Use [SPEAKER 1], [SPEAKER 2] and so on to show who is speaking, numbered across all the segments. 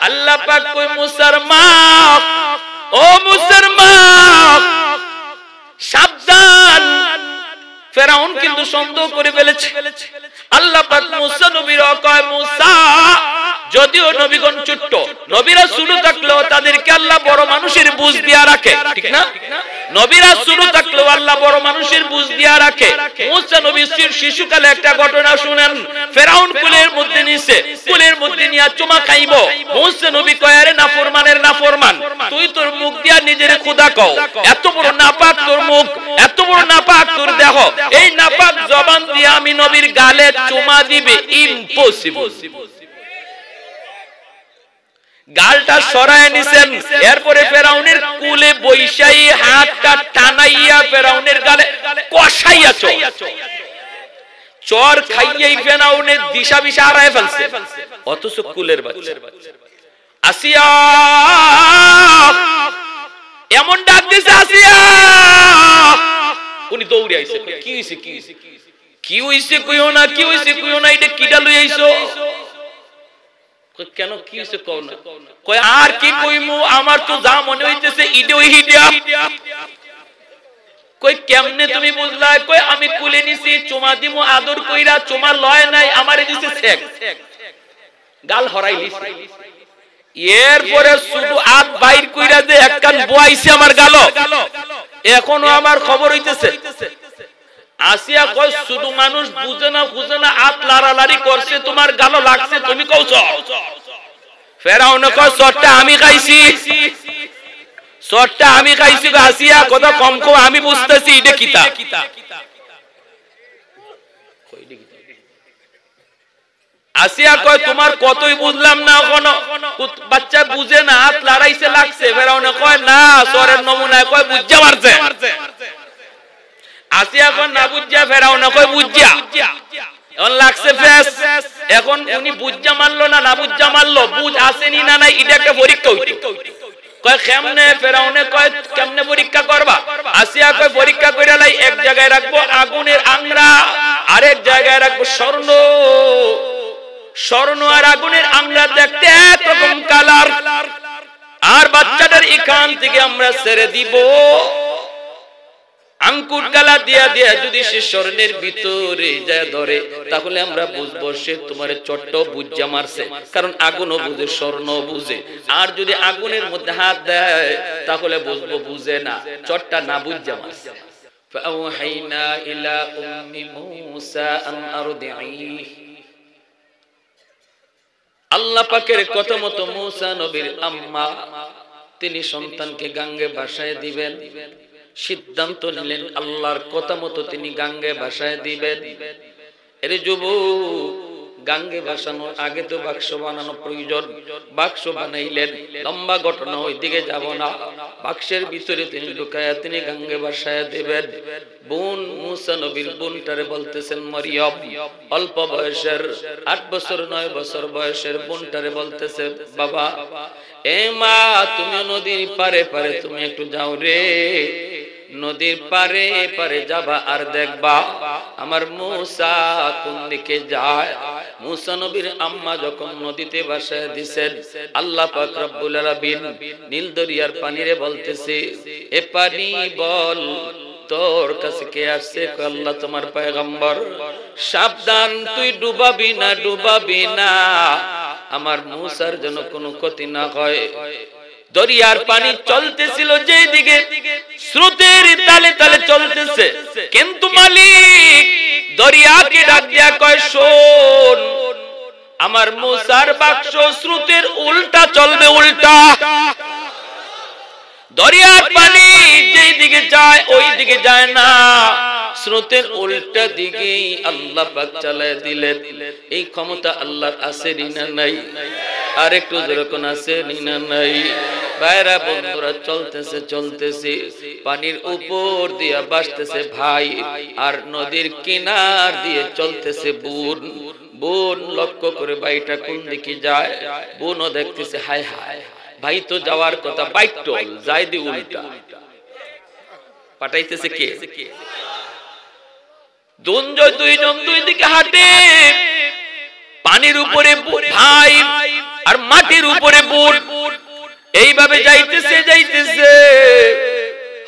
[SPEAKER 1] আল্লাহ পাক কই মুসার মা, ও মুসার মা সাবধান, ফেরাউন কিন্তু সন্দেহ করে ফেলেছে। আল্লাহ পাক মুসা নবীর কয় মুসা, যদিও নবীগণ ছোট্ট, নবীরা ছোট থাকলেও তাদেরকে আল্লাহ বড় মানুষের বুঝ দিয়া রাখে, ঠিক না? নবীরা ছোট থাকলেও আল্লাহ বড় মানুষের বুঝ দিয়া রাখে। মুসা নবী শিশুকালে একটা ঘটনা শুনেন, ফেরাউন কুলের মধ্যে নিছে, কুলের মধ্যে নিয়ে চুমা খাইব। মুসা নবী কয়, আরে নাফরমানের নাফরমান, তুই তোর মুখ দিয়া নিজের খোদা কও, এত বড় নাপাক তোর মুখ, এত বড় নাপাক তোর দেহ, এই নাপাক জবান দিয়ে আমি নবীর গালে চুমা দিবে ইম্পসিবল। গালটা সরায় নিছেন, এরপরে ফেরাউনের কুলে বৈশাই হাতটা টানাইয়া ফেরাউনের গালে কষাইয়া চর খাইয়াই ফেরাউনের দিশা বিশা হারায় ফেলছে। অথচ কুলের বাচ্চা আসিয়া এমন ডাক দিছে, আসিয়া, উনি দৌড়ে আইছে, কি হইছে কি হইছে কি হইছে কইও না, কি হইছে কইও না, এটা কিডা লই আইছো? কেন কি হইছে কও না? কয় আর কি কইমু, আমার তো যা মনে হইতেছে ইডে ওই হিডিয়া। কই কেমনে তুমি বুঝলা? কই আমি কুলে নিছি, চুমা দিমু আদর কইরা, চুমা লয় নাই, আমারে দিছে শেক, গাল হরাই লিছে। এরপরে শুধু হাত বাইর কইরা যে একখান বয়াইছে আমার গালো, এখনো আমার খবর হইতেছে। আসিয়া কয় শুধু মানুষ বুঝে না বুঝে না, হাত লাড়ালাড়ি করছে, তোমার গালো লাগছে, তুমি কওছ। ফেরাউন কয় সরটা আমি খাইছি, সরটা আমি খাইছি। আসিয়া কথা কম কম, আমি বুঝতেছি এটা কিতা। আসিয়া কয় তোমার কতই বুঝলাম না, কোনো বাচ্চা বুঝে না, হাত লড়াইছে লাগছে। ফেরাউন কয় না, সরের নমুনায় কয় বুঝা মারছে। আসিয়া কয় না বুঝা, ফেরাউন কয় বুঝা, এখন লাগছে ফেস। এখন উনি বুঝা মারলো না না বুঝা মারলো, বুঝ আসেনি না নাই, এটা একটা পরীক্ষা হইতো। কয় কেমনে? ফেরাউনে কয় কেমনে পরীক্ষা করবা? আসিয়া কয় পরীক্ষা কইরা লাই, এক জায়গায় রাখবো আগুনের আংরা, আরেক জায়গায় রাখবো স্বর্ণ। স্বর্ণ আর আগুনের আংরা দেখতে একরকম কালার, আর বাচ্চাটার এখান থেকে আমরা ছেড়ে দিব আঙ্কুর কালা দিয়া দিয়া, যদি সে স্বর্ণের ভিতরে যায় ধরে, তাহলে আমরা বুঝবো সে তোমার চট্ট বুঝা মারছে, কারণ আগুনও বুঝে স্বর্ণ বুঝে। আর যদি আগুনের মধ্যে হাত দেয় তাহলে বুঝবো বুঝে না, চট্টা না বুঝা মারছে। ফাওহাইনা ইলা উম্মি মূসা আন আরদিহি, আল্লাহ পাকের কথা মতো মূসা নবীর আম্মা তিনি সন্তানকে গাঙ্গে ভাসায় দিবেন। সিদ্ধান্ত নিলেন আল্লাহর কথা মতো তিনি গাঙ্গে ভাসায় দিবেন। এর যুবক, গাঙ্গে ভাসানোর আগে তো বাক্স বানানো প্রয়োজন। বাক্স বানাইলেন, লম্বা ঘটনা, ওই দিকে যাব না। বাক্সের ভিতরে তিনি ঢুকায়া তিনি গাঙ্গে ভাসায় দিবেন। বোন মূসা নবীর বোনটারে বলতেছেন মরিয়ম, অল্প বয়সের 8 বছর 9 বছর বয়সের বোনটারে বলতেছে, বাবা এ মা, তুমি নদীর পারে পারে তুমি একটু যাও রে, নদীর পারে পারে যাবা আর দেখবা আমার মূসা কোন দিকে যায়। মূসা নবীর আম্মা যখন নদীতে ভাসায় দিছেন, আল্লাহ পাক রব্বুল আলামিন নীল দরিয়ার পানিরে বলতেছে, এ পানি বল তোর কাছে কে আসছে? আল্লাহ তোমার পয়গম্বর। সাবধান, তুই ডুবাবি না, ডুবাবি না, আমার মূসার যেন কোনো ক্ষতি না হয়। দরিয়ার পানি চলতেছিল যেই দিকে, স্রোতের তালে তালে চলতেছে, কিন্তু মালিক দরিয়াকে ডাক দিয়া কয়, শোন, আমার মূসার বাক্স স্রোতের উল্টা চলবে, উল্টা। দরিয়ার পানি যেই দিকে যায় ওই দিকে যায় না, স্রোতের উল্টা দিকে আল্লাহ পাক চালায় দিলেন। এই ক্ষমতা আল্লাহর আছে না নাই? আর একটু যেরকম আছে না নাই? বাইরা বন্ধুরা, চলতেছে চলতেছে, পানির উপর দিয়া ভাসতেছে ভাই, আর নদীর কিনার দিয়ে চলতেছে বোন। বোন লক্ষ্য করে ভাইটা কোন দিকে যায়, বোনও দেখতেছে, হায় হায়, ভাই তো যাওয়ার কথা, বাইক টল যাই দি উল্টা। পাঠাইতেছে কে? দুইজন দুই দিকে হাঁটে, পানির উপরে ভাই আর মাটির উপরে বুট। এইভাবে যাইতেছে যাইতেছে,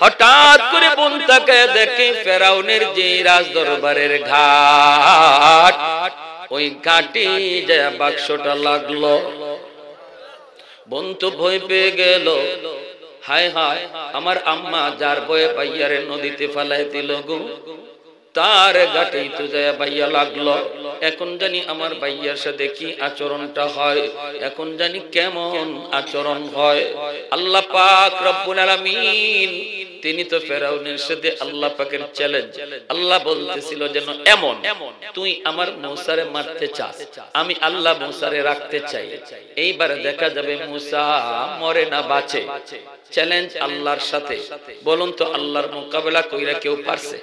[SPEAKER 1] হঠাৎ করে বোন তাকায় দেখে ফেরাউনের যে রাজ দরবারের ঘাট, ওই ঘাটে যায় বাক্সটা লাগলো। বোন তো ভয় পেয়ে গেল, হায় হায় আমার আম্মা যার ভয়ে ভাইয়ারে নদীতে ফেলাই দিল গো, তার ঘাটেই তো যায় ভাইয়া লাগলো। এখন জানি আমার ভাইয়ার সাথে কি আচরণটা হয়, এখন জানি কেমন আচরণ হয়। আল্লাহ পাক রব্বুল আলামিন তিনি তো ফেরাউনের সাথে আল্লাহ পাকের চ্যালেঞ্জ। আল্লাহ বলতেছিল যেন এমন, তুই আমার মূসারে মারতে চাস, আমি আল্লাহ মূসারে রাখতে চাই। এইবার দেখা যাবে মূসা মরে না বাঁচে। চ্যালেঞ্জ আল্লাহর সাথে। বলুন তো আল্লাহর মোকাবেলা কইরা কেউ পারছে?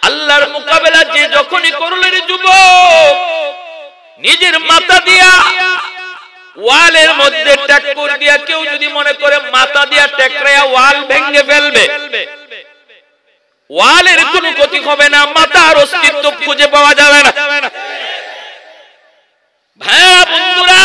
[SPEAKER 1] আল্লাহর মোকাবেলা যে যখনই করলেন যুবক, নিজের মাথা দিয়া ওয়ালের মধ্যে ট্যাক্কর দিয়া কেউ যদি মনে করে মাথা দিয়া ট্যাকরায়া ওয়াল ভেঙে ফেলবে, ওয়ালের কোনো ক্ষতি হবে না, মাথার অস্তিত্ব খুঁজে পাওয়া যাবে না। ভাই বন্ধুরা,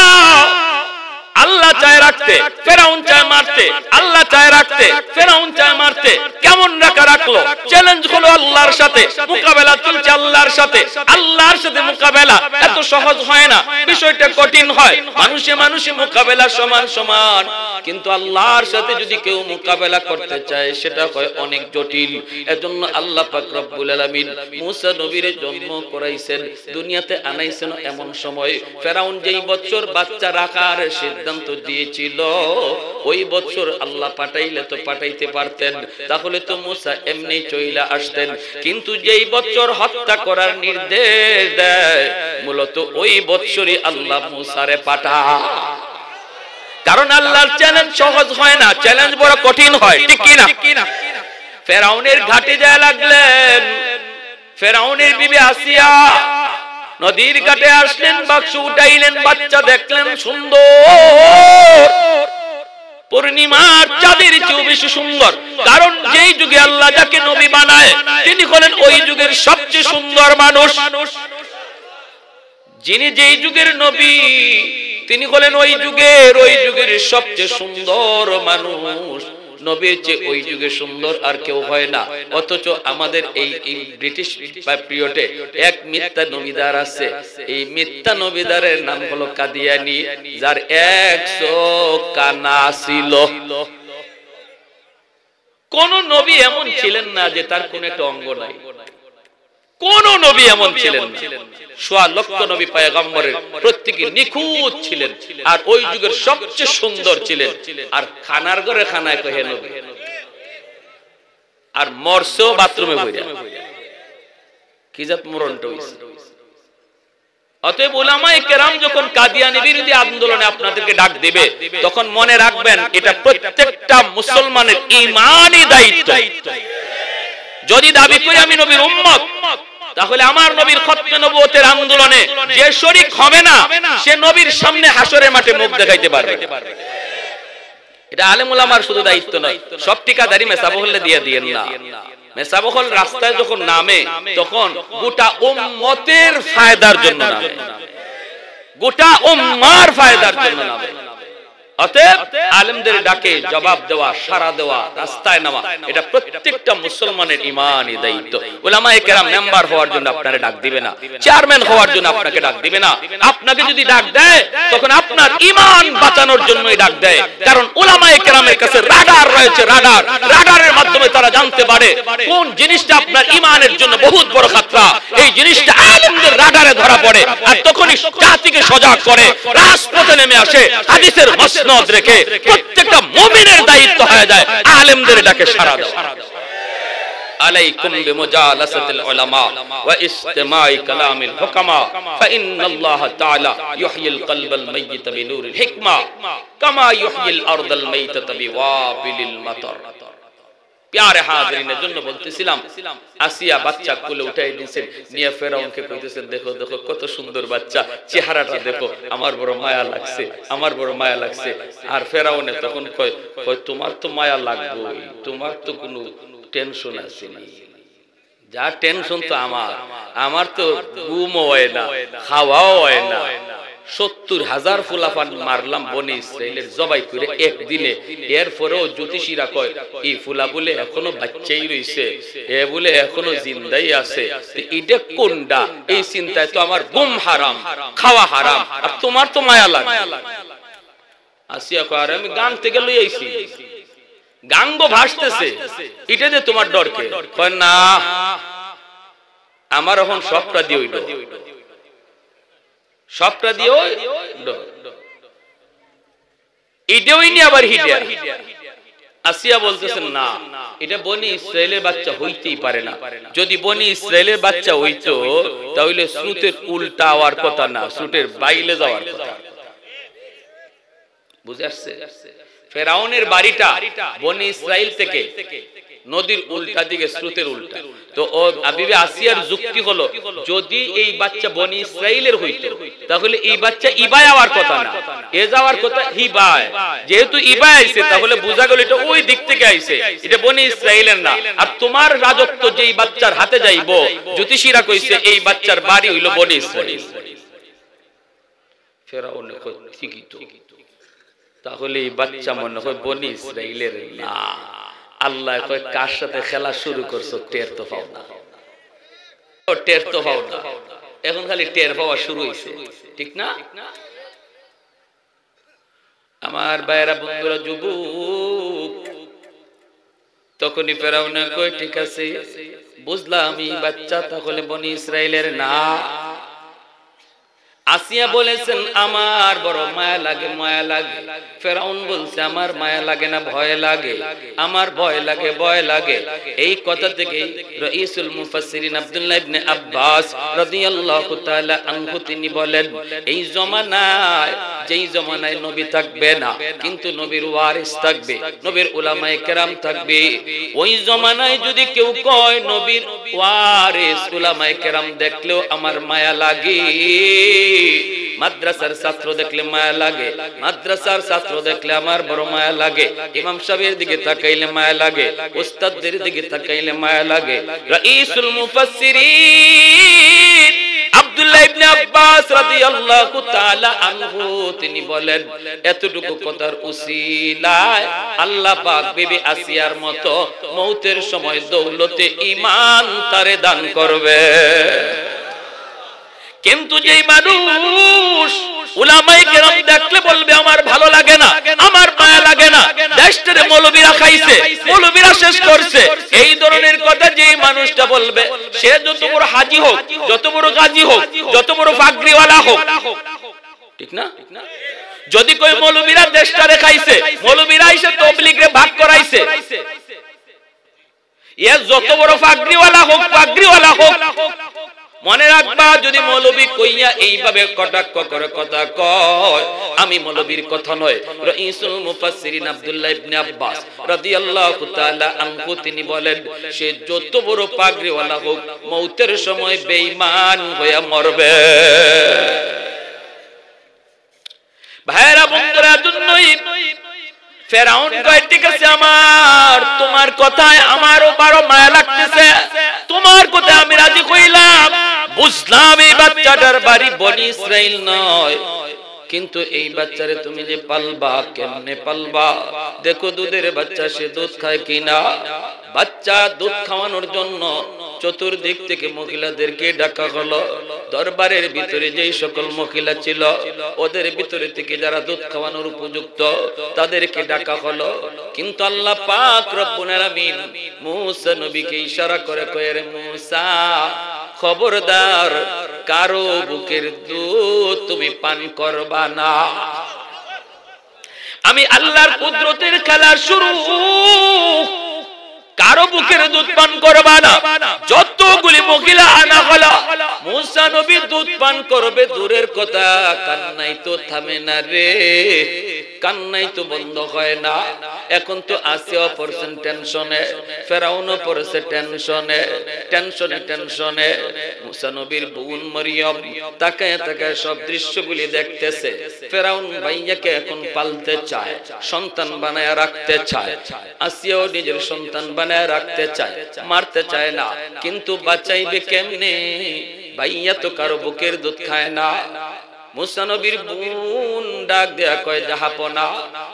[SPEAKER 1] আল্লাহ চায় রাখতে, ফেরাউন চায় মারতে। আল্লাহ চায় রাখতে, ফেরাউন চায় মারতে। কেমন রাখলো? চ্যালেঞ্জ হলো আল্লাহর সাথে, মোকাবেলা চলছে আল্লাহর সাথে। আল্লাহর সাথে মোকাবেলা এত সহজ হয় না, বিষয়টা কঠিন হয়। মানুষে মানুষে মোকাবেলা সমান সমান, কিন্তু আল্লাহর সাথে যদি কেউ মোকাবেলা করতে চায় সেটা হয় অনেক জটিল। এজন্য আল্লাহ পাক রব্বুল আলামিন মূসা নবীরে জন্ম করাইছেন, দুনিয়াতে আনাইছেন এমন সময় ফেরাউন যেই বছর বাচ্চা রাখার সিদ্ধান্ত দিয়েছিল, ওই বছর আল্লাহ পাঠাইলে তো পাঠাইতে পারতেন, তাহলে তো মূসা এমনি চইলা আসতেন। কিন্তু যেই বছর হত্যা করার নির্দেশ দেয়, মূলত ওই বছরই আল্লাহ মূসারে পাঠায়। কারণ আল্লাহর চ্যালেঞ্জ সহজ হয় না, চ্যালেঞ্জ বড় কঠিন হয়, ঠিক কি না? ফেরাউনের ঘাটে যায় লাগলেন। ফেরাউনের বিবি আসিয়া নদীর ঘাটে আসলেন, বাক্স উঠাইলেন, বাচ্চা দেখলেন সুন্দর, পূর্ণিমার চাঁদের চেয়েও বেশি সুন্দর। কারণ যেই যুগে আল্লাহ যাকে নবী বানায় তিনি হলেন ওই যুগের সবচেয়ে সুন্দর মানুষ। যিনি যেই যুগের নবী তিনি হলেন ওই যুগের সবচেয়ে সুন্দর মানুষ। নবীর চেয়ে ওই যুগে সুন্দর আর কেউ হয় না। অথচ আমাদের এই ব্রিটিশ পিরিয়ডে এক মিথ্যা নবীদার আছে। এই মিথ্যা নবীদারের নাম হলো কাদিয়ানী, যার 100 কানা ছিল। কোন নবী এমন ছিলেন না যে তার কোন একটা অঙ্গ নাই। কোন নবী এমন ছিলেন না। 100 লক্ষ নবী পয়গম্বরের প্রত্যেকই নিখুঁত ছিলেন, আর ওই যুগের সবচেয়ে সুন্দর ছিলেন। আর খানার ঘরে খানায় কহে নবী, আর মরছেও বাথরুমে বইরা। কি জাত মরণটা হইছে? অতএব উলামায়ে কেরাম যখন কাদিয়ানী বিরোধী আন্দোলনে আপনাদেরকে ডাক দিবে, তখন মনে রাখবেন এটা প্রত্যেকটা মুসলমানের ঈমানি দায়িত্ব। যদি দাবি করি আমি নবীর উম্মত, তাহলে আমার নবীর খতমে নবুয়তের আন্দোলনে যে শরীক হবে না, সে নবীর সামনে হাসরের মাঠে মুখ দেখাইতে পারবে। এটা আলেম উলামার শুধু দায়িত্ব নয়। সব ঠিকাদারি মেসাবহলে দিয়ে দিয়েন না। মেসাবহল রাস্তায় যখন নামে, তখন গোটা উম্মতের ফায়দার জন্য নামে, গোটা উম্মার ফায়দার জন্য নামে। অতএব আলেমদের ডাকে জবাব দেওয়া, সাড়া দেওয়া, রাস্তায় নামা, এটা প্রত্যেকটা মুসলমানের ঈমানি দায়িত্ব। উলামায়ে কেরাম মেম্বার হওয়ার জন্য আপনারে ডাক দিবে না, চেয়ারম্যান হওয়ার জন্য আপনাকে ডাক দিবে না। আপনাকে যদি ডাক দেয়, তখন আপনার ঈমান বাঁচানোর জন্যই ডাক দেয়। কারণ উলামায়ে কেরামের কাছে রাডার রয়েছে, রাডার। রাডারের মাধ্যমে তারা জানতে পারে কোন জিনিসটা আপনার ঈমানের জন্য বহুত বড় খাতরা। এই জিনিসটা আলেমদের রাডারে ধরা পড়ে, আর তখনই জাতিকে সজাগ করে রাজপথে নেমে আসে। হাদিসের মসনদ রেখে প্রত্যেকটা মুমিনের দায়িত্ব হয়ে যায় আলেমদের ডাকে সাড়া দেওয়া। আলাইকুম বিমুজালাসাতিল উলামা ওয়া ইসতিমাই কালামিল হুকামা ফাইন্নাল্লাহ তাআলা ইউহয়িল কলবাল মাইয়িত বিনূরিল হিকমা কামা ইউহয়িল আরদাল মাইয়িতা বিওয়াবিলিল মাতার। প্যারে হাজিরিনের জন্য বলতেছিলাম, আসিয়া বাচ্চা কোলে উঠাই দিয়েছেন, নিয়ে ফেরাউনকে কইতেছেন, দেখো দেখো কত সুন্দর বাচ্চা, চেহারাটা দেখো, আমার বড় মায়া লাগছে, আমার বড় মায়া লাগছে। আর ফেরাউনে তখন কয়, তোমার তো মায়া লাগবেই, তোমার তো কোনো টেনশন আছে না। যা টেনশন তো আমার তো ঘুমও হয় না, খাওয়াও হয় না, 70,000 ফুলাফান মারলাম বনি ইসরাইলের জবাই করে একদিনে। এরপরেও জ্যোতিষীরা কয় এই ফুলা বলে এখনো বাচ্চাই রইছে, এ বলে এখনো জিন্দাই আছে। এটা কোনটা? এই চিন্তায় তো আমার ঘুম হারাম, খাওয়া হারাম, আর তোমার তো মায়া লাগে। আসিয়া কয় আরে আমি গাং থেকে লই আইছি, গাঙ্গ ভাসতেছে, এটা দিয়ে তোমার ডরকে? কয় না, আমার এখন সবটা দিয়ে ওইটা, সবটা দিয়ে এটাও নি আবার হিডিয়া। আসিয়া বলতেছেন না, এটা বনি ইসরায়েলের বাচ্চা হইতেই পারে না। যদি বনি ইসরায়েলের বাচ্চা হইতো তাহলে স্রোতের উল্টা হওয়ার কথা না, স্রোতের বাইরে যাওয়ার কথা। বুঝে আসছে? ফেরাউনের বাড়িটা বনি ইসরায়েল থেকে নদীর উল্টা দিকে, স্রোতের উল্টা। তো ও বিবি আসিয়ার যুক্তি হলো, যদি এই বাচ্চা বনি ইসরায়েলের হইতো তাহলে এই বাচ্চা ইবায় যাওয়ার কথা না, এ যাওয়ার কথা হিবায়। যেহেতু ইবায় আইছে তাহলে বোঝা গেল এটা ওই দিক থেকে আইছে, এটা বনি ইসরায়েলের না। আর তোমার রাজত্ব যেই বাচ্চার হাতে যাইবো, জ্যোতিষীরা কইছে এই বাচ্চার বাড়ি হইলো বনি ইসরায়েল। ফেরাউন কই ঠিকই তো, তাহলে এই বাচ্চা মনে হয় বনি ইসরায়েলের না। আল্লাহ কয় কার সাথে খেলা শুরু করছো টের তো পাও না, টের তো পাও না। এখন খালি টের পাওয়া শুরু হইছে, ঠিক না? আমার ভাইয়েরা, বন্ধুরা, যুবক, তখনই ফেরাউন কয় ঠিক আছে বুঝলাম এই বাচ্চা তাহলে বনি ইসরায়েলের না। আসিয়া বলেছেন আমার বড় মায়া লাগে, মায়া লাগে। ফেরাউন বলছে আমার মায়া লাগে না, ভয় লাগে, আমার ভয় লাগে, ভয় লাগে। এই কথা থেকে রাইসুল মুফাসসিরিন আব্দুল্লাহ ইবনে আব্বাস রাদিয়াল্লাহু তাআলা আনহু তিনি বলেন, এই জমানায়, যেই জমানায় নবী থাকবে না কিন্তু নবীর ওয়ারিস থাকবে, নবীর উলামায়ে কেরাম থাকবে, ওই জমানায় যদি কেউ কয় নবীর ওয়ারিস উলামায়ে কেরাম দেখলেও আমার মায়া লাগে, মাদ্রাসার ছাত্র দেখলে মায়া লাগে, মাদ্রাসার ছাত্র দেখলে আমার বড় মায়া লাগে, ইমাম সাহেবের দিকে তাকাইলে মায়া লাগে, উস্তাদদের দিকে তাকাইলে মায়া লাগে। রাইসুল মুফাসসিরিন আব্দুল্লাহ ইবনে আব্বাস রাদিয়াল্লাহু তাআলা আনহু তিনি বলেন, এতটুকু কথার উসিলায় আল্লাহ পাক বিবি আসিয়ার মতো মৌতের সময় দৌলতে ঈমান তারে দান করবে। কিন্তু যেই মানুষ উলামায়ে কেরাম দেখলে বলবে আমার ভালো লাগে না, আমার মায়া লাগে না, দেশটারে মৌলবীরা খাইছে, মৌলবীরা শেষ করছে, এই ধরনের কথা যেই মানুষটা বলবে, সে যত বড় হাজী হোক, যত বড় গাজী হোক, যত বড় পাগড়িওয়ালা হোক, ঠিক না? যদি কই মৌলবীরা দেশটারে খাইছে, মৌলবীরা এসে তাবলীগরে ভাগ করাইছে, এ যত বড় পাগড়িওয়ালা হোক, পাগড়িওয়ালা হোক, মনে রাখবা যদি মৌলবী কইয়া এইভাবে কটাক্ষ করে কথা কয়, আমি মৌলবীর কথা নয়। রাইসুল মুফাসসিরিন আব্দুল্লাহ ইবনে আব্বাস রাদিয়াল্লাহু তাআলা আনহু তিনি বলেন, সে যত বড় পাগড়িওয়ালা হোক মৌতের সময় বেঈমান হয়ে মরবে। ভাইরা, বন্ধুরা, জন্যই ফেরাউন কয় ঠিক আছে, আমার তোমার কথায় আমারও বড় মায়া লাগতেছে, তোমার কথায় আমি রাজি হইলাম, বুঝলাম এই বাচ্চাটার বাড়ি বনি ইসরাইল নয়, কিন্তু এই বাচ্চারে তুমি যে পালবা, কেমনে পালবা? দেখো দুধের বাচ্চা, সে দুধ খায় কিনা। বাচ্চা দুধ খাওয়ানোর জন্য চতুর্দিক থেকে মহিলাদেরকে ডাকা হলো। দরবারের ভিতরে যেই সকল মহিলা ছিল ওদের ভিতরে থেকে যারা দুধ খাওয়ানোর উপযুক্ত তাদেরকে ডাকা হলো। কিন্তু আল্লাহ পাক রব্বুল আলামিন মুসা নবীকে ইশারা করে কয়ে, রে মুসা, খবরদার কারো বুকের দুধ তুমি পান করবা না। আমি আল্লাহর কুদরতের খেলা শুরু, কারো বুকের দুধ পান করবা না। যতগুলি মহিলা আনা হলো, মুসা নবী দুধ পান করবে দূরের কথা, কান্নাই তো থামে না রে, কান্নাই তো বন্ধ হয় না। এখন তো আসিয়া পড়ছেন টেনশনে, ফেরাউনও পড়ছে টেনশনে, টেনশনে টেনশনে। মুসা নবীর বোন মরিয়ম তাকায় তাকায় সব দৃশ্যগুলি দেখতেছে। ফেরাউন ভাইয়াকে এখন পালতে চায়, সন্তান বানায় রাখতে চায়, আসিয়াও নিজের সন্তান বানায় রাখতে চায়, মারতে চায় না, কিন্তু বাঁচাইবে কেমনে? ভাইয়া তো কারো বুকের দুধ খায় না। মুসা নবীর বোন ডাক দেয়া কয় জাহাপনা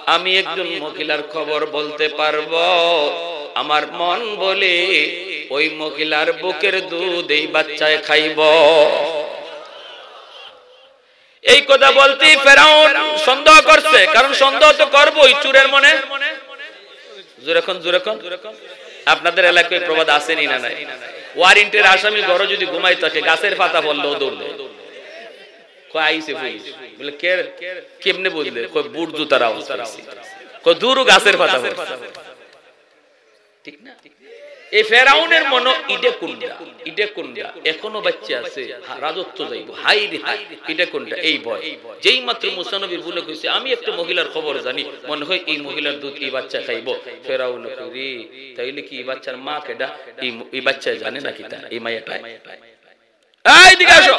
[SPEAKER 1] আমি একজন মহিলার খবর বলতে পারবো আমার মন বলে ওই মহিলার বুকের দুধ এই বাচ্চায় খাইব এই কথা বলতেই ফেরাউন সন্দেহ করছে কারণ সন্দেহ তো করবই চোরের মনে জোরেখন আপনাদের এলাকায় প্রবাদ আসেনি না নাই ওয়ারেন্টের আসামি ঘরে যদি ঘুমাই থাকে গাছের পাতা বললেও দৌড় দেয় কয় আইছে পুলিশ বলে কেমনে বুঝলে কয় বুট জুতার আওয়াজ কয় দূর গাছের পাতা ঠিক না এই ফেরাউনের মনো ইডে কোনটা এখনো বাচ্চা আছে রাজত্ব যাইব হাই রে হাই ইডে কোনটা এই ভয় যেই মাত্র মুসা নবীর বলে কইছে আমি একটা মহিলার খবর জানি মনে হয় এই মহিলার দুধ এই বাচ্চা খাইবো ফেরাউন কইরে তাইলে কি এই বাচ্চার মা কেডা এই বাচ্চা জানে নাকি তা এই মায়াটা এই দিকে আসো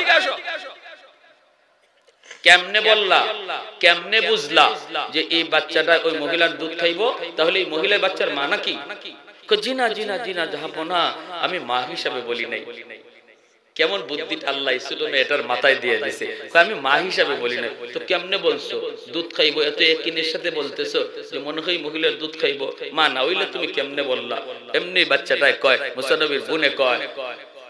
[SPEAKER 1] কেমনে বললা কেমনে বুঝলা যে এই বাচ্চাটা ওই মহিলার দুধ খাইবো তাহলে এই মহিলার বাচ্চার মা নাকি জিনা জিনা জিনা জাহাপনা আমি মা হিসাবে বলি নাই কেমন বুদ্ধিটা আল্লাহ ইসলামে এটার মাথায় দিয়ে দিয়েছে আমি মা হিসাবে বলি নাই তো কেমনে বলছো দুধ খাইবো এত একদিনের সাথে বলতেছো যে মনে হয় মহিলার দুধ খাইবো মা না হইলে তুমি কেমনে বললা এমনি বাচ্চাটায় কয় মুসা নবীর বোনে কয়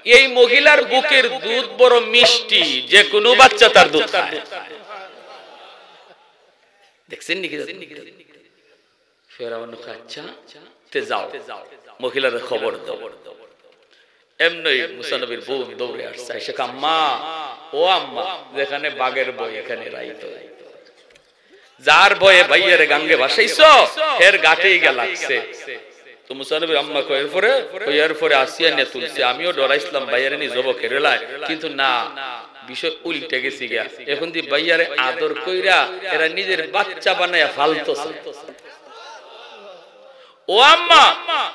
[SPEAKER 1] এই মহিলার বুকের দুধ বড় মিষ্টি যে কোনো বাচ্চা তার দুধ খায় দেখছেন নাকি ফেরাউন আচ্ছা তে যাও মহিলার খবর দাও এমনি মুসা নবীর বোন দৌড়ে আসছে এসে আম্মা ও আম্মা যেখানে বাঘের বই এখানে রাইতো যার ভয়ে ভাইয়ের গাঙ্গে ভাসাইছো এর গাটেই গা লাগছে তো মুসা নবীর আম্মা কয়ের পরে আসিয়া নিয়ে তুলছে আমিও ডরাইছিলাম ভাইয়ারে নি জব খেরেলায় কিন্তু না বিষয় উল্টে গেছি গিয়া এখন দি ভাইয়ারে আদর কইরা এরা নিজের বাচ্চা বানায়া ফালতোছে ও আম্মা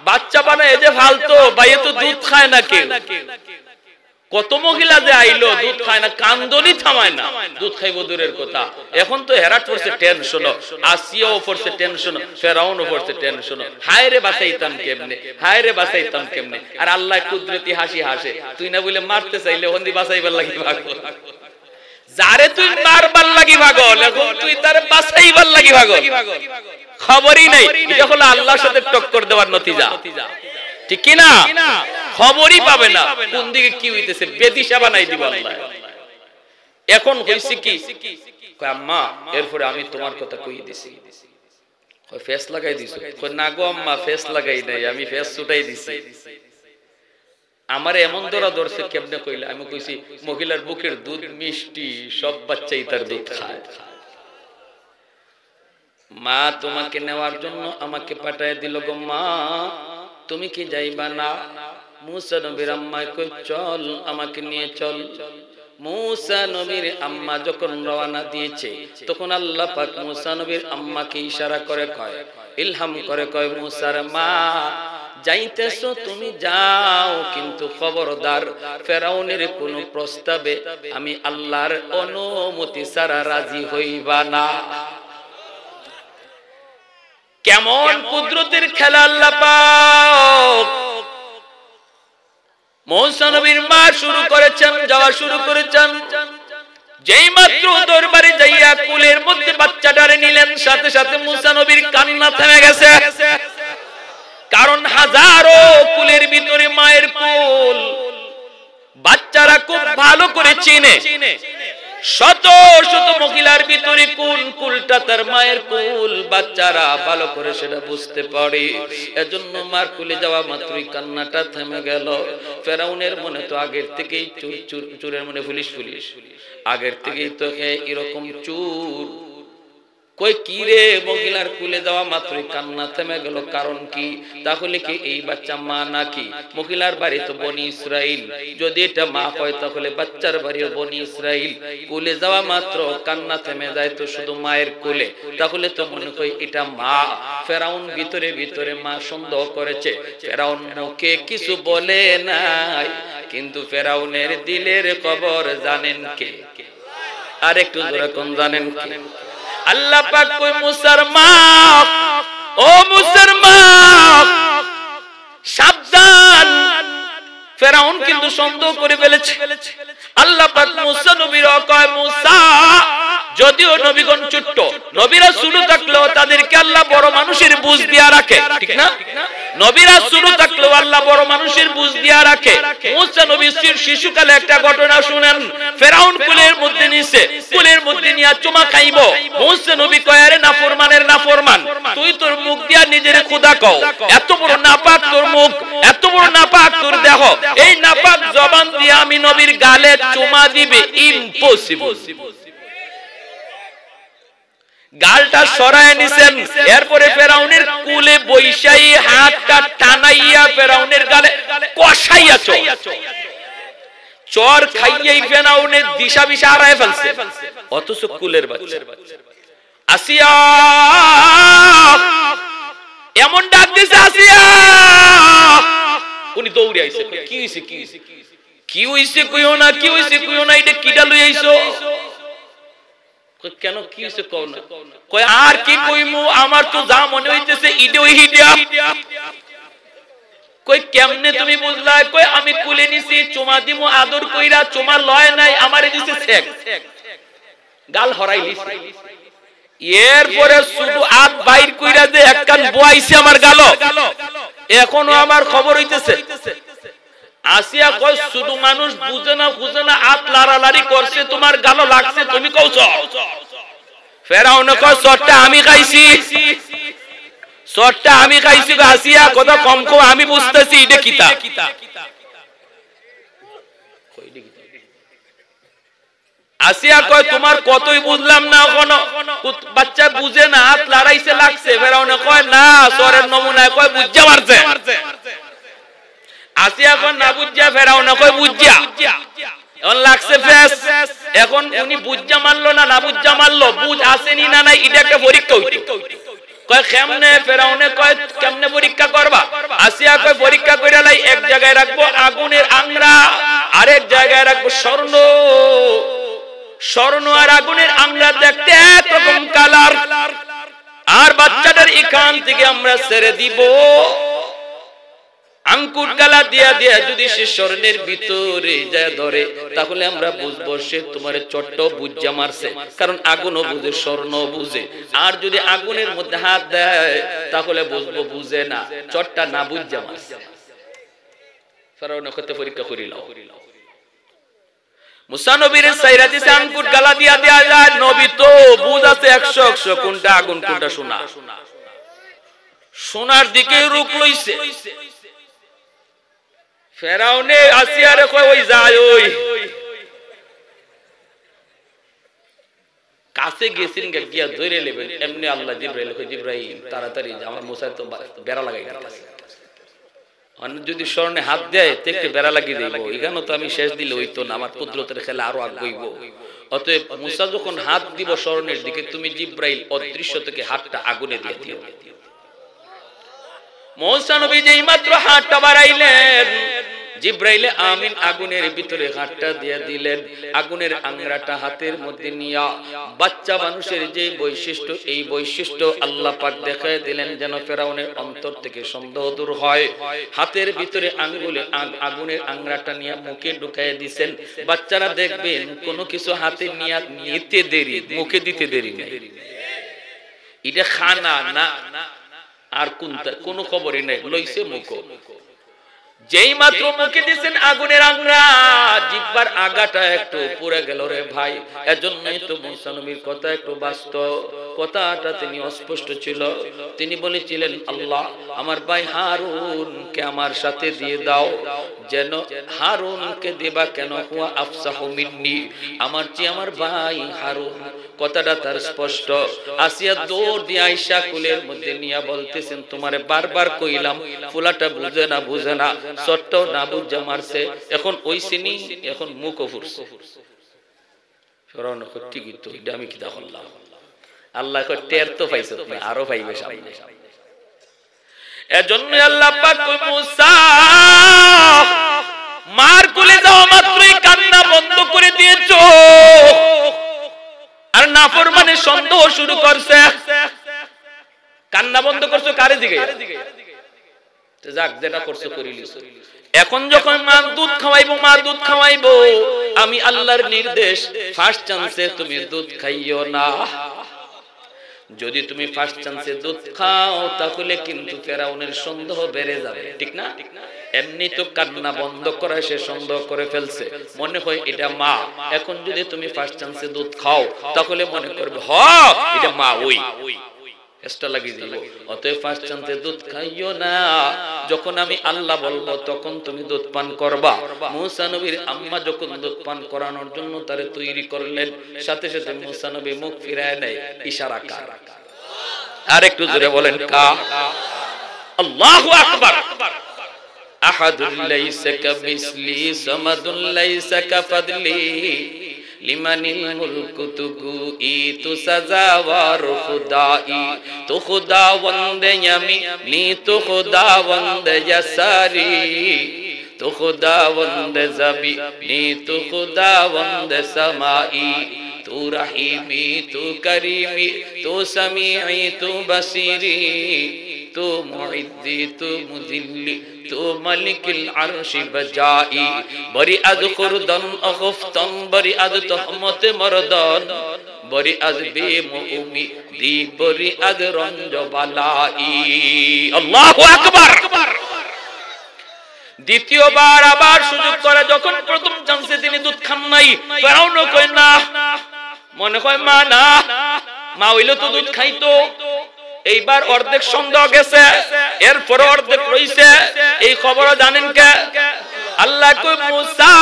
[SPEAKER 1] বাচ্চা বানায় যে ফালতো ভাইয়ে তো দুধ খায় না কেউ কত মহিলা যে আইলো দুধ খায় না কান্দনি থামায় না দুধ খাইবো দূরের কথা এখন তো হেরাট পড়ছে টেনশন আসিয়াও পড়ছে টেনশন ফেরাউনও পড়ছে টেনশন হায় রে বাঁচাইতাম কেমনে আর আল্লাহ কুদরতি হাসি হাসে তুই না বলে মারতে চাইলে হন্দি বাঁচাইবার লাগি ভাগল যারে তুই মারবার লাগি ভাগল এখন তুই তার বাঁচাইবার লাগি ভাগল খবরই নাই এটা হলো আল্লাহর সাথে টক্কর দেওয়ার নতিজা ঠিক কি না খবরই পাবে না কোন দিকে কি হইতেছে বেদিশা বানাই দিব আল্লাহ এখন হইছে কি কয় আম্মা এরপরে আমি তোমার কথা কই দিছি কয় ফেস লাগাই দিছো কয় না গো আম্মা ফেস লাগাই নাই আমি ফেস ছুটাই দিছি আমারে এমন ধরা ধরছে কেমনে কইলা আমি কইছি মহিলার বুকের দুধ মিষ্টি সব বাচ্চাই তার দুধ খায় মা তোমাকে নেওয়ার জন্য আমাকে পাঠায় দিল গো মা তুমি কি যাইবা না মুসা নবীর আম্মা কই চল আমাকে নিয়ে চল মুসা নবীর আম্মা যখন রওনা দিয়েছে তখন আল্লাহ পাক মুসা নবীর আম্মাকে ইশারা করে কয় ইলহাম করে কয় মুসার মা যাইতেছো তুমি যাও কিন্তু খবরদার ফেরাউনের কোন প্রস্তাবে আমি আল্লাহর অনুমতি ছাড়া রাজি হইবা না কেমন কুদরতের খেলা আল্লাহ পাক মুসা নবীর মা যাওয়া শুরু করেছেন যেই মাত্র দরবারে যাইয়া কুলের মধ্যে বাচ্চাটারে নিলেন সাথে সাথে মুসা নবীর কান্না থেমে গেছে কারণ হাজারো কুলের ভিতরে মায়ের কুল বাচ্চারা খুব ভালো করে চিনে শত শত মহিলার ভিতরে কোন কুলটা তার মায়ের কুল বাচ্চারা ভালো করে সেটা বুঝতে পারে এজন্য মার কুলে যাওয়া মাত্রই কান্নাটা থেমে গেল ফেরাউনের মনে তো আগের থেকেই চুরের মনে পুলিশ আগের থেকেই তো এরকম চুর কই কি রে মহিলার কুলে যাওয়া মাত্রই কান্না থেমে গেল কারণ কি তাহলে কি এই বাচ্চা মা নাকি মহিলার বাড়ি তো বনি ইসরাইল যদি এটা মা হয় তাহলে বাচ্চার বাড়িও বনি ইসরাইল কুলে যাওয়া মাত্র কান্না থেমে যায় তো শুধু মায়ের কুলে তাহলে তো মনে হয় এটা মা ফেরাউন ভিতরে ভিতরে মা সন্দেহ করেছে ফেরাউন মুখে কিছু বলে নাই কিন্তু ফেরাউনের দিলের খবর জানেন কে আর একটু জোরে কোন জানেন কে আল্লাহ পাক কই মুসার মা ও মুসার মা সাবধান ফেরাউন কিন্তু সন্দেহ করে ফেলেছে। আল্লাহ পাক মুসা নবীর কয়, মুসা যদিও নবীগণ ছোট্ট, নবীরা ছোট থাকলেও তাদেরকে আল্লাহ বড় মানুষের বুঝ দিয়া রাখে, ঠিক না? নবীরা ছোট থাকলেও আল্লাহ বড় মানুষের বুঝ দিয়া রাখে। মুসা নবীর শিশুকালে একটা ঘটনা শুনেন। ফেরাউন কুলের মধ্যে নিছে, কুলের মধ্যে নিয়ে চুমা খাইব। মুসা নবী কয়, আরে নাফরমানের নাফরমান, তুই তোর মুখ দিয়া নিজের খোদা কও, এত বড় নাপাক তোর মুখ, এত বড় নাপাক তোর দেহ, এই নাপাক জবান দিয়ে আমি নবীর গালে চুমা দিবে, ইম্পসিবল। গালটা সরায় নিছেন। এরপরে ফেরাউনের কুলে বৈশাই হাতটা টানাইয়া ফেরাউনের গালে কষাইয়া চর খাইয়াই ফেরাউনের দিশা বিশা হারায় ফেলছে। অথচ কুলের বাচ্চা আসিয়া এমন ডাক দিছে, আসিয়া, উনি দৌড়ে আইছে। কি হইছে, কি হইছে, কি হইছে কইও না, কি হইছে কইও না, এটা কিডা লই আইছো? কেন কি হইছে কও না? কয় আর কি কইমু, আমার তো যা মনে হইতেছে ইডে ওই হিডিয়া। কই কেমনে তুমি বুঝলা? কই আমি কুলে নিছি, চুমা দিমু আদর কইরা, চুমা লয় নাই, আমারে দিছে ছেক, গাল হরাই লিছে। এরপরে শুধু হাত বাইর কইরা যে একখান বয়াইছে আমার গালো, এখনো আমার খবর হইতেছে। আসিয়া কয় শুধু মানুষ বুঝে না বুঝে না, হাত লাড়ালাড়ি করছে, তোমার গালো লাগছে, তুমি কওছ। ফেরাউন কয় সরটা আমি খাইছি, সরটা আমি খাইছি। আসিয়া কথা কম কো, আমি বুঝতেছি এটা কিতা। আসিয়া কয় তোমার কতই বুঝলাম না, কোনো বাচ্চা বুঝে না, হাত লড়াইছে লাগছে। ফেরাউন কয় না, সরের নমুনায় কয় বুঝা মারছে। আসিয়া কয় না বুঝা, ফেরাউন কয় বুঝা, এখন লাগছে ফেস। এখন উনি বুঝা মারলো না না বুঝা মারলো, বুঝ আসেনি না নাই, এটা একটা পরীক্ষা হইতো। কয় কেমনে? ফেরাউনে কয় কেমনে পরীক্ষা করবা? আসিয়া কয় পরীক্ষা কইরা লাই, এক জায়গায় রাখবো আগুনের আংরা, আরেক জায়গায় রাখবো স্বর্ণ। স্বর্ণ আর আগুনের আংরা দেখতে একরকম কালার, আর বাচ্চাটার এখান থেকে আমরা ছেড়ে দিব আঙ্কুর গালা দিয়া দিয়া, যদি সে স্বর্ণের ভিতরে যায় ধরে, তাহলে আমরা বুঝবো সে তোমার চট্ট বুঝা মারছে, কারণ আগুনও বুঝে, স্বর্ণ বুঝে। আর যদি আগুনের মধ্যে হাত দেয়, তাহলে বুঝবো বুঝে না, চট্টা না বুঝা মারছে। ফেরাউন কত পরীক্ষা করিল। মুসা নবীর সাইরা দিছে আঙ্কুর গালা দিয়া দিয়া যায়। নবী তো বুঝ আছে 100 কোনটা আগুন কোনটা সোনা। সোনার দিকে রুখ লইছে। ফেরাউনে আসিয়ারে কয় ওই যায়, ওই কাছে গেছেন গিয়া ধরে নেবেন। এমনি আল্লাহ জিবরাইল কয়, জিবরাইল তাড়াতাড়ি আমার মুসার তো বেড়া লাগাই গেছে, যদি স্বর্ণে হাত দেয় একটু বেড়া লাগিয়ে দেব। এখানে তো আমি শেষ দিলে হইতো না, আমার কুদরতের খেলা আরো আগাইব। অতএব মুসা যখন হাত দিব স্বর্ণের দিকে, তুমি জিবরাইল অদৃশ্য থেকে হাতটা আগুনে দিয়ে দিও। মুসা নবী যেই মাত্র হাতটা বাড়াইলেন, জিবরাইল আমিন আগুনের ভিতরে হাতটা দিয়ে দিলেন। আগুনের আংরাটা হাতের মধ্যে নিয়া বাচ্চা মানুষের যে বৈশিষ্ট্য, এই বৈশিষ্ট্য আল্লাহ পাক দেখায় দিলেন, যেন ফেরাউনের অন্তর থেকে সন্দেহ দূর হয়। হাতের ভিতরে আঙ্গুলে আগুনের আংরাটা নিয়ে মুখে ঢুকায় দিছেন। বাচ্চারা দেখবেন কোনো কিছু হাতে নিয়ে নিতে দেরি, মুখে দিতে দেরি নাই। এটা খানা না আর কোনটা কোনো খবরই নাই, লইছে মুখ। যেই মাত্র মুখে দিয়েছেন আগুনের আংরা, জিহ্বার আগাটা একটু পুড়ে গেল রে ভাই। এজন্যই তো মুসা নবীর কথা একটু বাস্তব, কথাটা তিনি অস্পষ্ট ছিল। তিনি বলেছিলেন, আল্লাহ আমার ভাই হারুনকে আমার সাথে দিয়ে দাও। যেন হারুনকে দেবা কেন? হুয়া আফসাহু মিন্নি, আমার চেয়ে আমার ভাই হারুন। কথাটা তার স্পষ্ট। আসিয়া দৌড় দিয়ে আয়েশা কুলের মধ্যে নিয়ে বলতেছেন, তোমারে বারবার কইলাম, ফুলাটা বুঝে না বুঝে না, সট্ট না বুঝা মারছে, এখন ওই সিনি এখন মুখও ফুরছে। ফেরাউন কয় ঠিকই তো, এটা আমি কি দা করলাম? আল্লাহ কয় টের তো পাইছো তুমি, আরো পাইবে সামনে। এজন্য আল্লাহ পাক কই, মুসা মার কুলে যাওয়া মাত্রই কান্না বন্ধ করে দিয়েছো, আর নাফরমানের সন্দেহ শুরু করছে। কান্না বন্ধ করছো কারে দিকে? যাক যেটা করছো করিলিস। এখন যখন মা দুধ খাওয়াইবো আমি আল্লাহর নির্দেশ, ফার্স্ট চান্সে তুমি দুধ খাইও না। যদি তুমি ফার্স্ট চান্সে দুধ খাও তাহলে কিন্তু ফেরাউনের সন্দেহ বেড়ে যাবে, ঠিক না? এমনি তো কান্না বন্ধ করা, সে সন্দেহ করে ফেলছে, মনে হয় এটা মা। এখন যদি তুমি ফার্স্ট চান্সে দুধ খাও তাহলে মনে করবে এটা মা, ওই এক্সট্রা লাগিয়ে দিব। অতএব ফার্স্ট চান্সে দুধ খাইও না। যখন আমি আল্লাহ বলবো তখন তুমি দুধ পান করবা। মূসা নবীর আম্মা যখন দুধ পান করানোর জন্য তারে তৈরি করলেন, সাথে সাথে মূসা নবী মুখ ফিরায় নেয়, ইশারা কার? আর একটু জোরে বলেন কা? আল্লাহু আকবার। আহাদুল লাইসা কামিসলি সামাদুল লাইসা কাফাদলি লিমানিল মুলকু তুগুই তু সাজাওয়ার খুদাই তু খুদাওয়ান্দে ইয়ামি নি তু খুদাওয়ান্দে ইয়াসারি তু খুদাওয়ান্দে জাবি নি তু খুদাওয়ান্দে সামাই তু রহিমি তু করিমি তু সামিঈ তু বসিরি তু মুইদ্দি তু মুদিল্লি তু মালিকুল আরশি বজাই বরি আদ খুরদন অখফতন বরি আদ তহমত মরদন বরি আদ বেমুমি দি বরি আদ রঞ্জ বালাই। আল্লাহু আকবার। দ্বিতীয়বার আবার সুযোগ করে, যখন প্রথম চান্সে তিনি দুধ খান নাই, ফেরাউনও কয় না, মনে হয় মা না, মা হইলে তো দুধ খাইতো। এইবার অর্ধেক সন্দেহ গেছে, এরপর অর্ধেক রইছে। এই খবর জানেন কে? আল্লাহ কই মুসা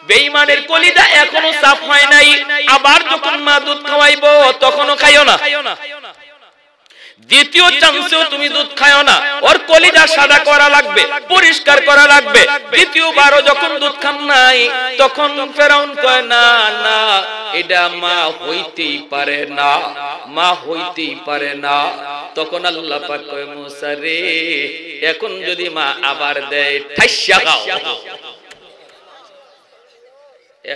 [SPEAKER 1] বেঈমানের কলিজা এখনো সাফ হয় নাই, আবার যখন মা দুধ খাওয়াইবো তখনও খাইও না। দ্বিতীয় চান্সেও তুমি দুধ খাও না, ওর কলিজা সাদা করা লাগবে, পরিষ্কার করা লাগবে। দ্বিতীয়বারও যখন দুধ খান নাই তখন ফেরাউন কয় না না, এটা মা হইতেই পারে না, মা হইতেই পারে না। তখন আল্লাহ পাক কয় মুসা রে, এখন যদি মা আবার দেয় ঠাইসা খাও।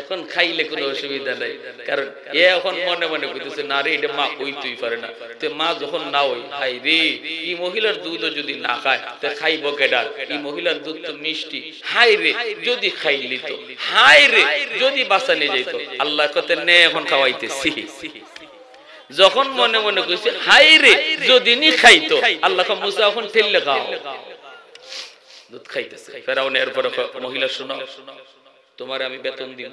[SPEAKER 1] এখন খাইলে কোনো অসুবিধা নাই, কারণ এখন মনে মনে কইতেছে না রে, এটা মা হইতেই পারে না। তো মা যখন না হই, হাই রে, এই মহিলার দুধ যদি না খায় তো খাইব কেডা? এই মহিলার দুধ তো মিষ্টি, হাই রে যদি খাইলি তো, হাই রে যদি বাঁচানে যাইতো। আল্লাহ কতে নে এখন খাওয়াইতেছি। যখন মনে মনে কইছে হাই রে যদি নি খাইতো, আল্লাহ কয় মুসা এখন ঠেললে খাও, দুধ খাইতেছে। ফেরাউন এরপর মহিলা শুনো, তোমার আমি বেতন দিব,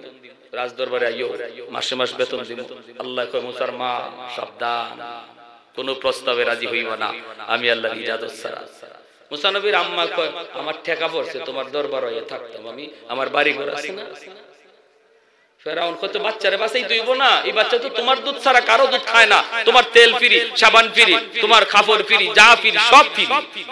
[SPEAKER 1] রাজ দরবারে আইও, মাসে মাস বেতন দিব। আল্লাহ কয় মুসার মা সাবধান, কোন প্রস্তাবে রাজি হইব না, আমি আল্লাহর ইজাজত ছাড়া। মুসা নবীর আম্মা কয় আমার ঠেকা পড়ছে, তোমার দরবার হয়ে থাকতাম আমি, আমার বাড়ি ঘর আছে না। ফেরাউন কত বাচ্চারে বাঁচাই দইব না, এই বাচ্চা তো তোমার দুধ ছাড়া কারো দুধ খায় না, তোমার তেল ফ্রি, সাবান ফ্রি, তোমার কাপড় ফ্রি, যা ফ্রি সব ফ্রি,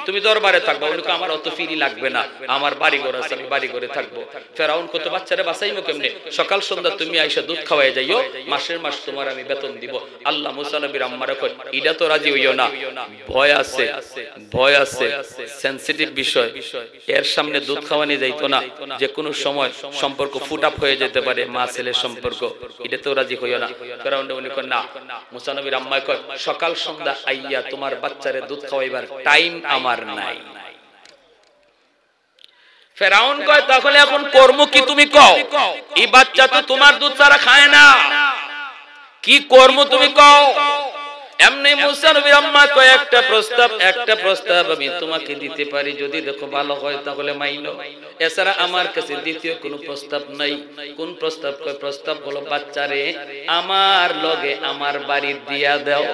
[SPEAKER 1] তুমি দরবারে থাকবা। উনি আমার অত ফ্রি লাগবে না, আমার বাড়ি ঘর আছে, আমি বাড়ি ঘরে থাকবো। ফেরাউন কত বাচ্চারে বাঁচাইবো কেমনে? সকাল সন্ধ্যা তুমি আইসা দুধ খাওয়াই যাইও, মাসের মাস তোমার আমি বেতন দিব। আল্লাহ মুসা নবীর আম্মারে কয় এটা তো রাজি হইও না, ভয় আছে, ভয় আছে, সেনসিটিভ বিষয়, এর সামনে দুধ খাওয়ানি যাইতো না, যে কোনো সময় সম্পর্ক ফুট আপ হয়ে যেতে পারে, মা ছেলের সম্পর্ক, এটা তো রাজি হইও না। ফেরাউন উনি কয় না। মুসা নবীর আম্মা কয় সকাল সন্ধ্যা আইয়া তোমার বাচ্চারে দুধ খাওয়াইবার টাইম আমার নাই। ফেরাউন কয় তাহলে এখন কর্ম কি তুমি কও? এই বাচ্চা তো তোমার দুধ ছাড়া খায় না, কি কর্ম তুমি কও? এমনি মুসা নবীর আম্মা কয় একটা প্রস্তাব আমি তোমাকে দিতে পারি, যদি দেখো ভালো হয় তাহলে মাইনো, এছাড়া আমার কাছে দ্বিতীয় কোনো প্রস্তাব নাই। কোন প্রস্তাব? কয় প্রস্তাব হলো বাচ্চারে আমার লগে আমার বাড়ি দিয়া দাও,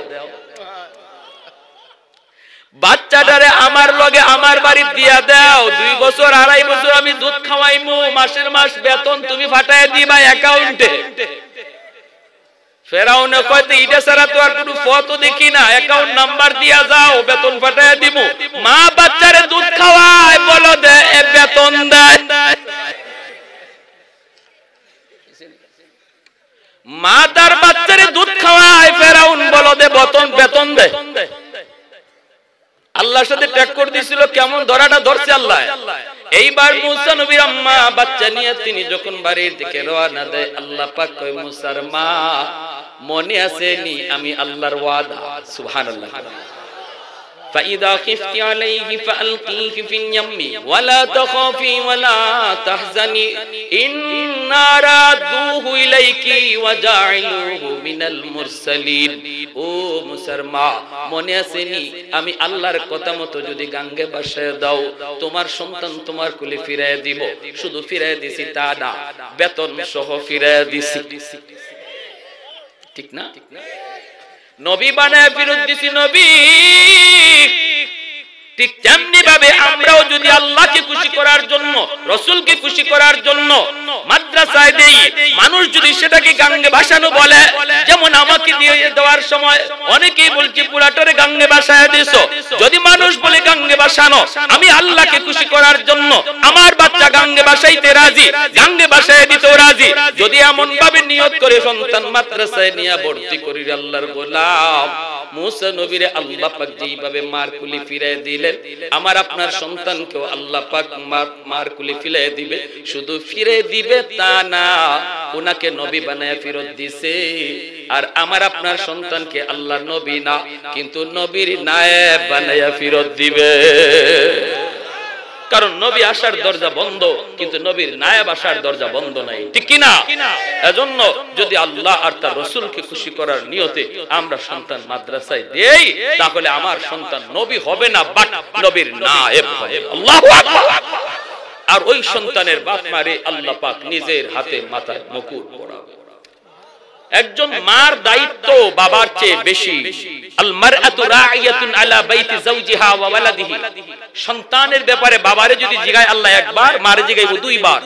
[SPEAKER 1] বাচ্চাটারে আমার লগে আমার বাড়ি দিয়া দাও, 2 বছর 2.5 বছর আমি দুধ খাওয়াইমু, মাসের মাস বেতন তুমি ফাটায় দিবা অ্যাকাউন্টে। ফেরাউন কয় তো এটা ছাড়া তো আর কোনো পথও দেখি না, অ্যাকাউন্ট নাম্বার দিয়া যাও, বেতন পাঠায় দিব। মা বাচ্চারে দুধ খাওয়ায়, বলো দে বেতন দেয়, মা তার বাচ্চারে দুধ খাওয়ায়, ফেরাউন বলো দে বেতন দেয়। আল্লাহর সাথে ট্যাক্কর দিছিল, কেমন ধরাটা ধরছে আল্লাহ। এইবার মুসা নবীর আম্মা বাচ্চা নিয়ে তিনি যখন বাড়ির দিকে রওনা দেয়, আল্লাহ পাক কয় মুসার মা মনে আছে নি আমি আল্লাহর ওয়াদা, সুবহানাল্লাহ, فإذا خفت عليه فألقيه في اليم ولا تخافي ولا تحزني إنا رادوه إليك وجاعلوه من المرسلين ও মুসলমা মনে আসেনি আমি আল্লাহর কথা মতো যদি গাঙ্গে ভাসায় দাও তোমার সন্তান তোমার কোলে ফিরিয়ে দিব শুধু ফিরিয়ে দিছি তা না বেতন সহ ফিরিয়ে দিছি ঠিক না নবী বানায় ফিরত দিছি নবী ঠিক তেমনি ভাবে আমরাও যদি আল্লাহকে খুশি করার জন্য রাসূলকে খুশি করার জন্য মাদ্রাসায় দেই মানুষ যদি সেটাকে গাঙ্গে ভাসানো বলে যেমন আমাকে দিয়ে দেওয়ার সময় অনেকেই বলছে পুরাটারে গাঙ্গে ভাসায় দিছো যদি মানুষ বলে গাঙ্গে ভাসানো আমি আল্লাহকে খুশি করার জন্য আমার বাচ্চা গাঙ্গে ভাসাইতে রাজি গাঙ্গে ভাসায় দিতেও রাজি যদি এমন ভাবে নিয়ত করে সন্তান মাদ্রাসায় নিয়ে ভর্তি করি আল্লাহর গোলাম মুসা নবীরে আল্লাহ পাক যেইভাবে মার কুলি ফিরিয়ে দিলেন আমার আপনার সন্তানকেও আল্লাহ পাক মার কুলি ফিরিয়ে দিবে শুধু ফিরিয়ে দিবে তা না উনাকে নবী বানায় ফিরত দিছে আর আমার আপনার সন্তানকে আল্লাহ নবী না কিন্তু নবীর নায়েব বানায় ফিরত দিবে কারণ নবী আসার দরজা বন্ধ কিন্তু নবীর নায়েব আসার দরজা বন্ধ নাই ঠিক কি না এজন্য যদি আল্লাহ আর তার রাসূলকে খুশি করার নিয়তে আমরা সন্তান মাদ্রাসায় দেই তাহলে আমার সন্তান নবী হবে না বাট নবীর নায়েব হবে আল্লাহু আকবার আর ওই সন্তানের বাপ মারে আল্লাহ পাক নিজের হাতে মাথায় মুকুট পরাবে একজন মার দায়িত্ব বাবার চেয়ে বেশি আল মারআতু রাইয়াতুন আলা বাইতি যাওজিহা ওয়া ওয়ালাদিহি সন্তানের ব্যাপারে বাবারে যদি জিগায় আল্লাহ একবার মারে জিগাইবো দুইবার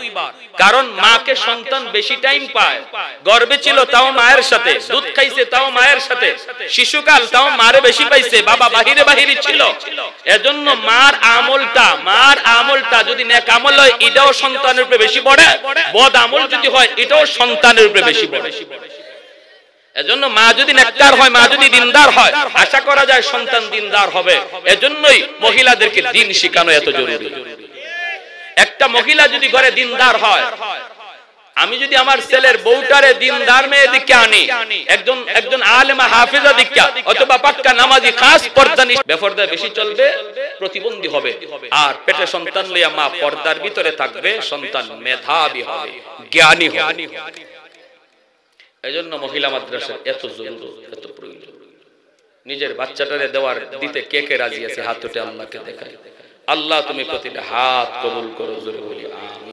[SPEAKER 1] কারণ মাকে সন্তান বেশি টাইম পায় গর্ভে ছিল তাও মায়ের সাথে দুধ খাইছে তাও মায়ের সাথে শিশুকাল তাও মারে বেশি পাইছে বাবা বাহিরে বাহিরে ছিল এজন্য মার আমলটা যদি নেক আমল হয় এটাও সন্তানের উপরে বেশি পড়ে বদ আমল যদি হয় এটাও সন্তানের উপরে বেশি পড়ে এজন্য মা যদি নেককার হয় মা যদি দিনদার হয় আশা করা যায় সন্তান দিনদার হবে এজন্যই মহিলাদেরকে দিন শেখানো এত জরুরি একটা মহিলা যদি ঘরে দিনদার হয় আমি যদি আমার ছেলের বউটারে দিনদার মেয়ে দিকে আনি একজন আলেমা হাফেজা দিকে অথবা পাক্কা নামাজি খাস পর্দা বেপরদা বেশি চলবে প্রতিবন্ধী হবে আর পেটে সন্তান লইয়া মা পর্দার ভিতরে থাকবে সন্তান মেধাবী হবে জ্ঞানী হবে এজন্য মহিলা মাদ্রাসা এত জরুরি এত প্রয়োজন নিজের বাচ্চাটারে দেওয়ার দিতে কে কে রাজি আছে হাত উঠে আল্লাহকে দেখায় আল্লাহ তুমি প্রতিটা হাত কবুল করো জোরে বলি আমিন।